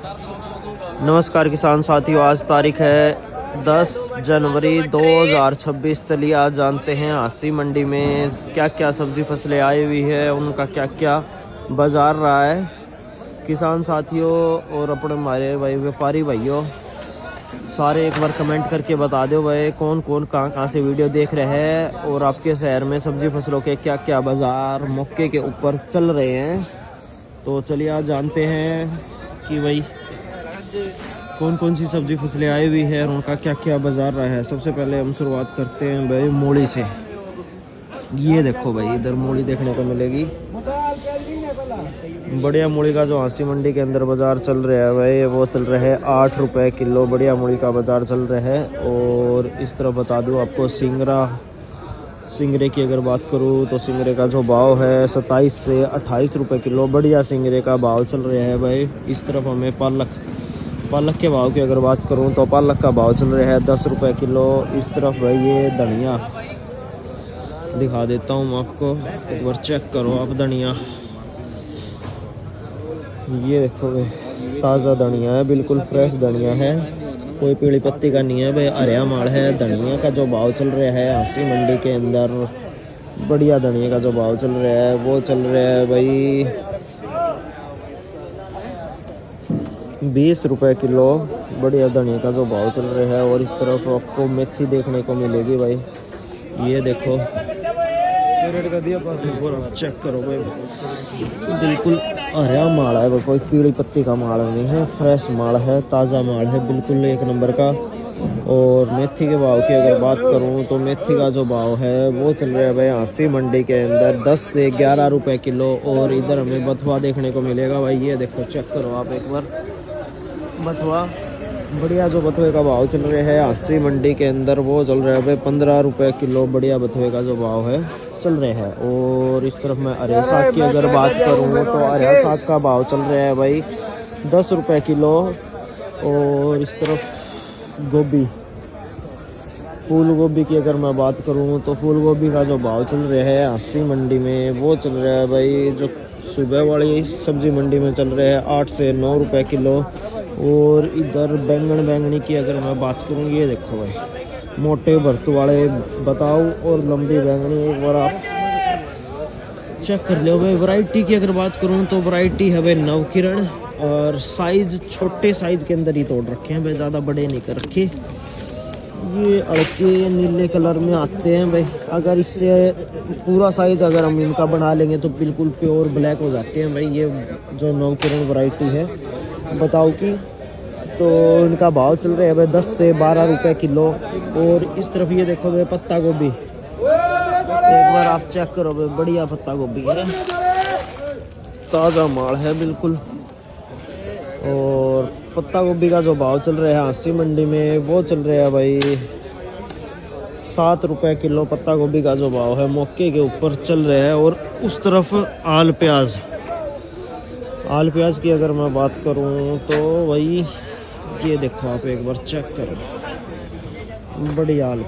नमस्कार किसान साथियों, आज तारीख है 10 जनवरी 2026। चलिए आज जानते हैं हांसी मंडी में क्या क्या सब्जी फसलें आई हुई है, उनका क्या क्या बाजार रहा है। किसान साथियों और अपने हमारे भाई व्यापारी भाइयों सारे एक बार कमेंट करके बता दो भाई कौन कौन कहाँ से वीडियो देख रहे हैं और आपके शहर में सब्जी फसलों के क्या क्या बाजार मौके के ऊपर चल रहे हैं। तो चलिए आज जानते हैं कि भाई कौन कौन सी सब्जी फसलें आई हुई है और उनका क्या क्या बाजार रहा है। सबसे पहले हम शुरुआत करते हैं भाई मूली से। ये देखो भाई इधर मूली देखने को मिलेगी, बढ़िया मूली का जो हांसी मंडी के अंदर बाजार चल रहा है भाई वो चल रहा है 8 रुपए किलो। बढ़िया मूली का बाजार चल रहा है। और इस तरह बता दूं आपको सिंगरे की अगर बात करूं तो सिंगरे का जो भाव है 27 से 28 रुपए किलो। बढ़िया सिंगरे का भाव चल रहा है भाई। इस तरफ हमें पालक के भाव की अगर बात करूं तो पालक का भाव चल रहा है 10 रुपए किलो। इस तरफ भाई ये धनिया दिखा देता हूं आपको, एक बार चेक करो आप धनिया। ये देखो भाई ताज़ा धनिया है, बिल्कुल फ्रेश धनिया है, कोई पीली पत्ती का नहीं है भाई, हरिया माल है। धनिया का जो भाव चल रहा है हांसी मंडी के अंदर, बढ़िया धनिया का जो भाव चल रहा है वो चल रहा है भाई 20 रुपए किलो। बढ़िया धनिया का जो भाव चल रहा है। और इस तरफ आपको मेथी देखने को मिलेगी भाई। ये देखो चेक करो भाई, बिल्कुल हरा माल है, कोई पीली पत्ती का माल नहीं है, फ्रेश माल है, ताज़ा माल है, बिल्कुल एक नंबर का। और मेथी के भाव की अगर बात करूं तो मेथी का जो भाव है वो चल रहा है भाई हांसी मंडी के अंदर 10 से 11 रुपए किलो। और इधर हमें बथुआ देखने को मिलेगा भाई। ये देखो चेक करो आप एक बार बथुआ, बढ़िया जो बथुए का भाव चल रहा है हांसी मंडी के अंदर वो चल रहा है भाई 15 रुपए किलो। बढ़िया बथुए का जो भाव है चल रहे हैं। और इस तरफ मैं हरे साग की अगर बात करूँ तो हरे साग का भाव चल रहा है भाई 10 रुपए किलो। और इस तरफ गोभी, फूल गोभी की अगर मैं बात करूँ तो फूल गोभी का जो भाव चल रहा है हांसी मंडी में वो चल रहा है भाई जो सुबह वाली सब्जी मंडी में चल रहा है 8 से 9 रुपए किलो। और इधर बैंगनी की अगर मैं बात करूँ, ये देखो भाई मोटे भरतू वाले बताओ और लंबी बैंगनी, एक बार आप चेक कर लो भाई। वैरायटी की अगर बात करूँ तो वैरायटी है भाई नवकिरण, और साइज छोटे साइज के अंदर ही तोड़ रखे हैं भाई, ज़्यादा बड़े नहीं कर रखे। ये अड़के नीले कलर में आते हैं भाई। अगर इससे पूरा साइज अगर हम इनका बना लेंगे तो बिल्कुल प्योर ब्लैक हो जाते हैं भाई। ये जो नवकिरण वैरायटी है बताओ की, तो इनका भाव चल रहा है भाई 10 से 12 रुपए किलो। और इस तरफ ये देखो भाई पत्ता गोभी, एक बार आप चेक करो भाई, बढ़िया पत्ता गोभी है, ताज़ा माल है बिल्कुल। और पत्ता गोभी का जो भाव चल रहा है हांसी मंडी में वो चल रहा है भाई 7 रुपए किलो। पत्ता गोभी का जो भाव है मौके के ऊपर चल रहा है। और उस तरफ आल प्याज की अगर मैं बात करूं तो वही ये देखो आप एक बार चेक करो, बढ़िया आल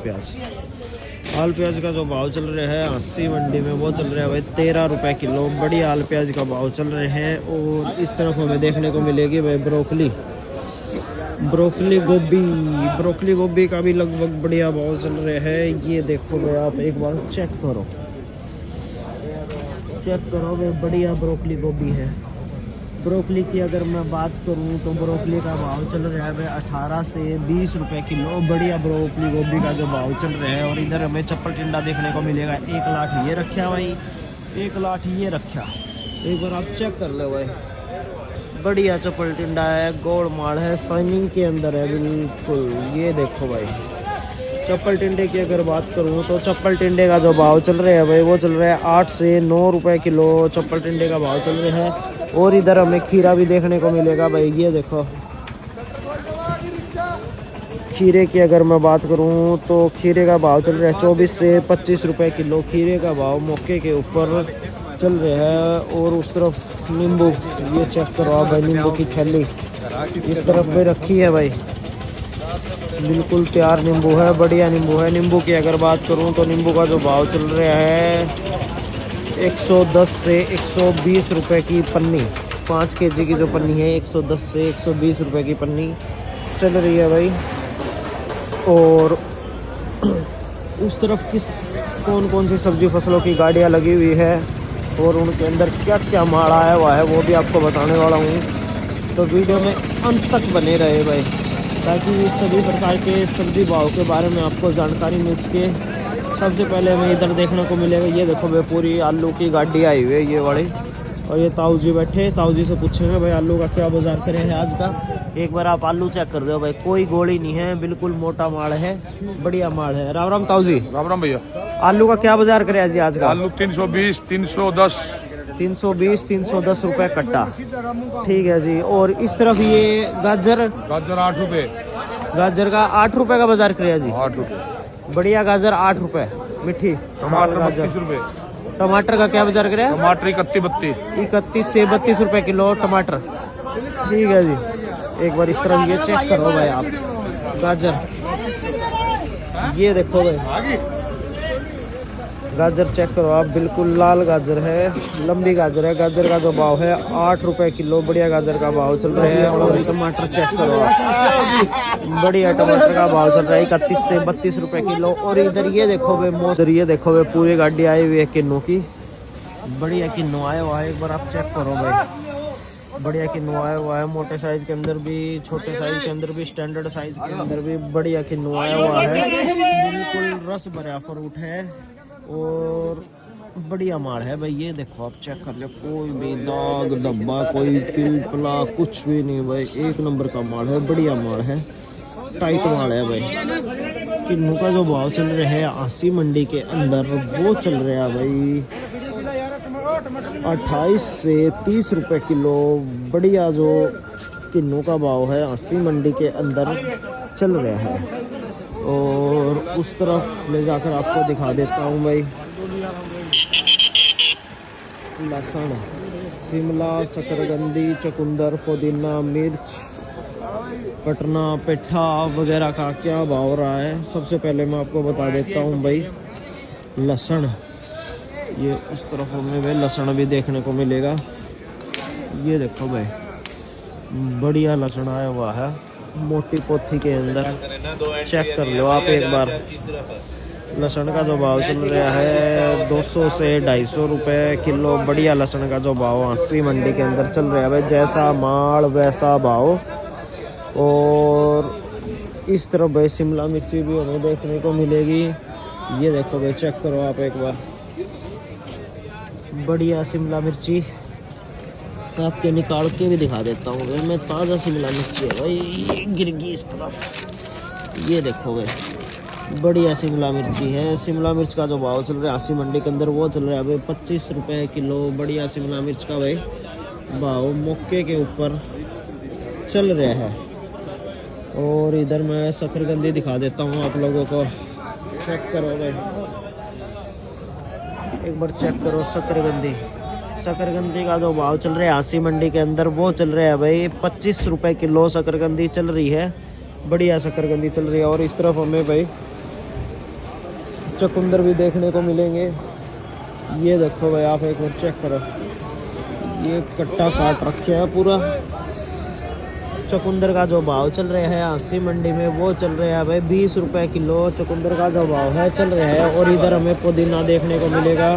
प्याज का जो भाव चल रहा है हांसी मंडी में वो चल रहा है भाई 13 रुपए किलो। बढ़िया आल प्याज का भाव चल रहे हैं। और इस तरफ हमें देखने को मिलेगी भाई ब्रोकली गोभी का भी लगभग बढ़िया भाव चल रहे हैं। ये देखो भाई आप एक बार चेक करो भाई, बढ़िया ब्रोकली गोभी है। ब्रोकली की अगर मैं बात करूं तो ब्रोकली का भाव चल रहा है भाई 18 से 20 रुपए किलो। बढ़िया ब्रोकली गोभी का जो भाव चल रहा है। और इधर हमें चप्पल टिंडा देखने को मिलेगा, 1 लाख ये रखा भाई, 1 लाख ये रखा, एक बार आप चेक कर लो भाई। बढ़िया चप्पल टिंडा है, गोल माल है, शाइनिंग के अंदर है बिल्कुल। ये देखो भाई चप्पल टिंडे की अगर बात करूं तो चप्पल टिंडे का जो भाव चल रहा है भाई वो चल रहा है 8 से 9 रुपए किलो। चप्पल टिंडे का भाव चल रहा है। और इधर हमें खीरा भी देखने को मिलेगा भाई। ये देखो खीरे की अगर मैं बात करूं तो खीरे का भाव चल रहा है 24 से 25 रुपए किलो। खीरे का भाव मौके के ऊपर चल रहा है। और उस तरफ नींबू, ये चेक करो आप भाई, नींबू की थैली इस तरफ भी रखी है भाई, बिल्कुल तैयार नींबू है, बढ़िया नींबू है। नींबू की अगर बात करूं तो नींबू का जो भाव चल रहा है 110 से 120 रुपए की पन्नी। 5 kg की जो पन्नी है 110 से 120 रुपए की पन्नी चल रही है भाई। और उस तरफ कौन कौन सी सब्जी फसलों की गाड़ियाँ लगी हुई है और उनके अंदर क्या क्या माल आया हुआ है वो भी आपको बताने वाला हूँ। तो वीडियो में अंत तक बने रहे भाई, ताकि सभी प्रकार के सब्जी भाव के बारे में आपको जानकारी मिल सके। सबसे पहले हमें इधर देखने को मिलेगा, ये देखो भाई पूरी आलू की गाड़ी आई हुई है ये वाली। और ये ताऊ जी बैठे, ताऊ जी से पूछेंगे भाई आलू का क्या बाजार करे है आज का। एक बार आप आलू चेक कर दो भाई, कोई गोली नहीं है, बिल्कुल मोटा माल है, बढ़िया माल है। राम राम ताऊ जी। राम राम भैया। आलू का क्या बाजार करे आज आज का? आलू 320 310 310 रुपए कट्टा, ठीक है जी। और इस तरफ ये गाजर 8 रुपए। गाजर का 8 रुपए का बाजार करे जी। 8 रुपए बढ़िया गाजर 8 रुपए, मीठी। टमाटर 32 रुपए। टमाटर का क्या बाजार करे? टमाटर 31 31 से 32 रुपए किलो टमाटर, ठीक है जी। एक बार इस तरफ ये चेक करो भाई आप, गाजर ये देखो भाई, गाजर चेक करो आप, बिल्कुल लाल गाजर है, लंबी गाजर है। गाजर का जो भाव है 8 रुपए किलो, बढ़िया गाजर का भाव चल रहा है। और टमाटर चेक करो आप, बढ़िया टमाटर का भाव चल रहा है 31 से 32 रुपए किलो। और इधर ये देखो भाई मोसर, ये देखो भाई पूरी गाड़ी आई हुई है किन्नू की, बढ़िया किन्नू आया हुआ है। एक बार आप चेक करो भाई, बढ़िया किन्नू आया हुआ है, मोटे साइज के अंदर भी, छोटे साइज के अंदर भी, स्टैंडर्ड साइज के अंदर भी बढ़िया किन्नू आया हुआ है। बिल्कुल रस भरा फ्रूट है और बढ़िया माल है भाई। ये देखो आप चेक कर लो, कोई भी दाग धब्बा, कोई पिलपला कुछ भी नहीं भाई, एक नंबर का माल है, बढ़िया माल है, टाइट माल है भाई। किन्नू का जो भाव चल रहा है आसी मंडी के अंदर वो चल रहा है भाई 28 से 30 रुपए किलो। बढ़िया जो किन्नू का भाव है आसी मंडी के अंदर चल रहा है। और उस तरफ ले जाकर आपको दिखा देता हूँ भाई, लहसुन, शिमला, शकरकंदी, चुकंदर, पुदीना, मिर्च, पटना, पेठा वगैरह का क्या भाव रहा है। सबसे पहले मैं आपको बता देता हूँ भाई, लहसुन, ये इस तरफ हमें भाई लहसुन भी देखने को मिलेगा। ये देखो भाई बढ़िया लहसुन आया हुआ है, मोटी पोथी के अंदर, चेक कर लो आप एक बार। लहसुन का जो भाव चल रहा है 200 से 250 रुपए किलो। बढ़िया लहसुन का जो भाव आसी मंडी के अंदर चल रहा है भाई, जैसा माल वैसा भाव। और इस तरफ भाई शिमला मिर्ची भी हमें देखने को मिलेगी। ये देखो भाई चेक करो आप एक बार, बढ़िया शिमला मिर्ची आपके निकाल के भी दिखा देता हूँ भाई मैं, ताज़ा शिमला मिर्ची है भाई। ये गिर गई इस तरफ, ये देखो भाई बढ़िया शिमला मिर्ची है। शिमला मिर्च का जो भाव चल रहा है आसी मंडी के अंदर वो चल रहा है भाई 25 रुपए किलो। बढ़िया शिमला मिर्च का भाई भाव मौके के ऊपर चल रहा है। और इधर मैं शकरकंदी दिखा देता हूँ आप लोगों को, चेक करो भाई एक बार चेक करो शकरकंदी। शकरकंदी का जो भाव चल रहा है आसी मंडी के अंदर वो चल रहा है भाई 25 रुपए किलो। शकरकंदी चल रही है, बढ़िया शकरकंदी चल रही है। और इस तरफ हमें भाई चुकंदर भी देखने को मिलेंगे। ये देखो भाई आप एक बार चेक करो, ये कट्टा काट रखे है पूरा। चुकंदर का जो भाव चल रहा है आसी मंडी में वो चल रहा है भाई 20 रुपए किलो। चुकंदर का जो भाव है चल रहा है। और इधर हमें पुदीना देखने को मिलेगा।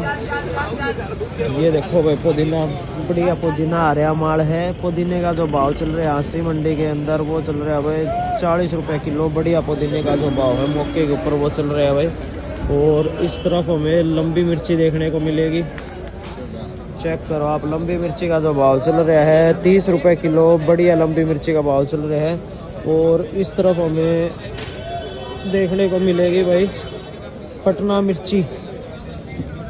ये देखो भाई पुदीना, बढ़िया पुदीना हरा माल है। पुदीने का जो भाव चल रहा है आसी मंडी के अंदर वो चल रहा है भाई 40 रुपए किलो। बढ़िया पुदीने का जो भाव है मौके के ऊपर वो चल रहा है भाई। और इस तरफ हमें लंबी मिर्ची देखने को मिलेगी, चेक करो आप। लंबी मिर्ची का जो भाव चल रहा है 30 रुपए किलो। बढ़िया लंबी मिर्ची का भाव चल रहा है। और इस तरफ हमें देखने को मिलेगी भाई पटना मिर्ची,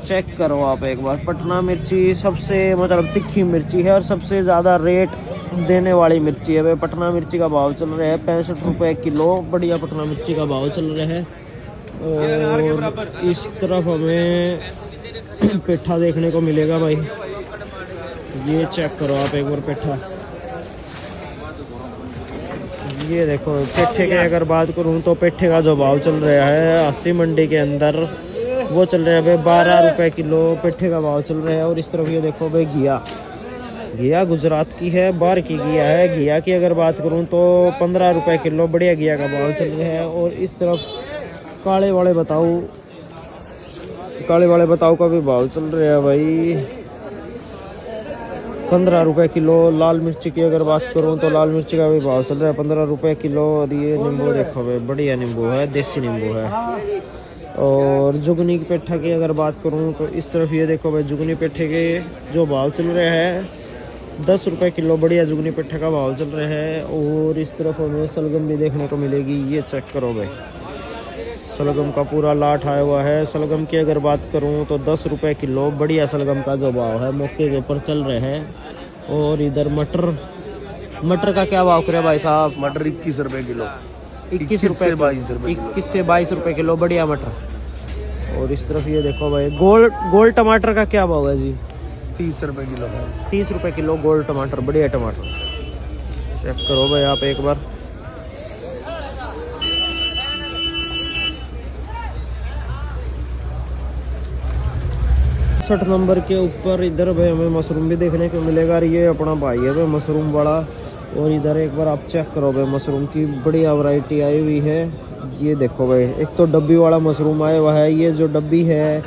चेक करो आप एक बार। पटना मिर्ची सबसे मतलब तीखी मिर्ची है और सबसे ज़्यादा रेट देने वाली मिर्ची है भाई। पटना मिर्ची का भाव चल रहा है 65 रुपए किलो। बढ़िया पटना मिर्ची का भाव चल रहा है। और इस तरफ हमें पेठा देखने को मिलेगा भाई, ये चेक करो आप एक बार पेठा। ये देखो पेठे की अगर बात करूं तो पेठे का जो भाव चल रहा है आसी मंडी के अंदर वो चल रहा है भाई 12 रुपए किलो। पेठे का भाव चल रहा है। और इस तरफ ये देखो भाई घिया, घिया गुजरात की है, बाहर की घिया है। घिया की अगर बात करूं तो 15 रुपए किलो बढ़िया घिया का भाव चल रहा है। और इस तरफ काले वाले बताओ का भी भाव चल रहा है भाई 15 रुपए किलो। लाल मिर्ची की अगर बात करूं तो लाल मिर्ची का भी भाव चल रहा है 15 रुपए किलो। और ये नींबू देखो भाई, बढ़िया नींबू है, देसी नींबू है। और जुगनी की पेठा की अगर बात करूं तो इस तरफ ये देखो भाई, जुगनी पेठे के जो भाव चल रहे हैं 10 रुपए किलो, बढ़िया जुगनी पेठा का भाव चल रहा है। और इस तरफ हमें सलगम भी देखने को मिलेगी, ये चेक करो भाई, सलगम का पूरा लाट आया हुआ है। सलगम की अगर बात करूं तो 10 रुपए किलो, बढ़िया सलगम का जो भाव है मौके के ऊपर चल रहे हैं। और इधर मटर का क्या भाव करे भाई साहब? मटर 21 रुपए किलो, 21 रुपए, 21 से 22 रुपए किलो, बढ़िया मटर। और इस तरफ ये देखो भाई, गोल टमाटर का क्या भाव है जी? 30 रुपए किलो, 30 रुपए किलो गोल टमाटर, बढ़िया टमाटर। चेक करो भाई आप एक बार। नंबर के ऊपर इधर भाई हमें मशरूम भी देखने को मिलेगा। ये अपना भाई है भाई मशरूम वाला। और इधर एक बार आप चेक करो भाई, मशरूम की बढ़िया वैरायटी आई हुई है। ये देखो भाई, एक तो डब्बी वाला मशरूम आया हुआ है। ये जो डब्बी है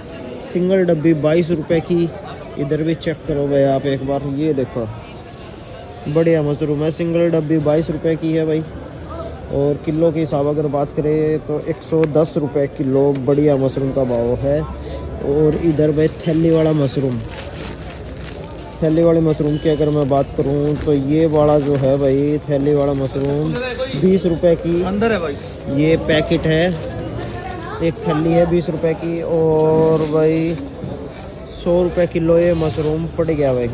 सिंगल डब्बी 22 रुपए की। इधर भी चेक करो भाई आप एक बार, ये देखो बढ़िया मशरूम है, सिंगल डब्बी 22 रुपए की है भाई। और किलो के हिसाब अगर बात करें तो 110 रुपए किलो, बढ़िया मशरूम का भाव है। और इधर भाई थैली वाले मशरूम की अगर मैं बात करूं तो ये वाला जो है भाई, थैली वाला मशरूम 20 रुपए की अंदर है भाई, ये पैकेट है। एक थैली है 20 रुपए की। और भाई 100 रुपए किलो ये मशरूम पड़ गया भाई।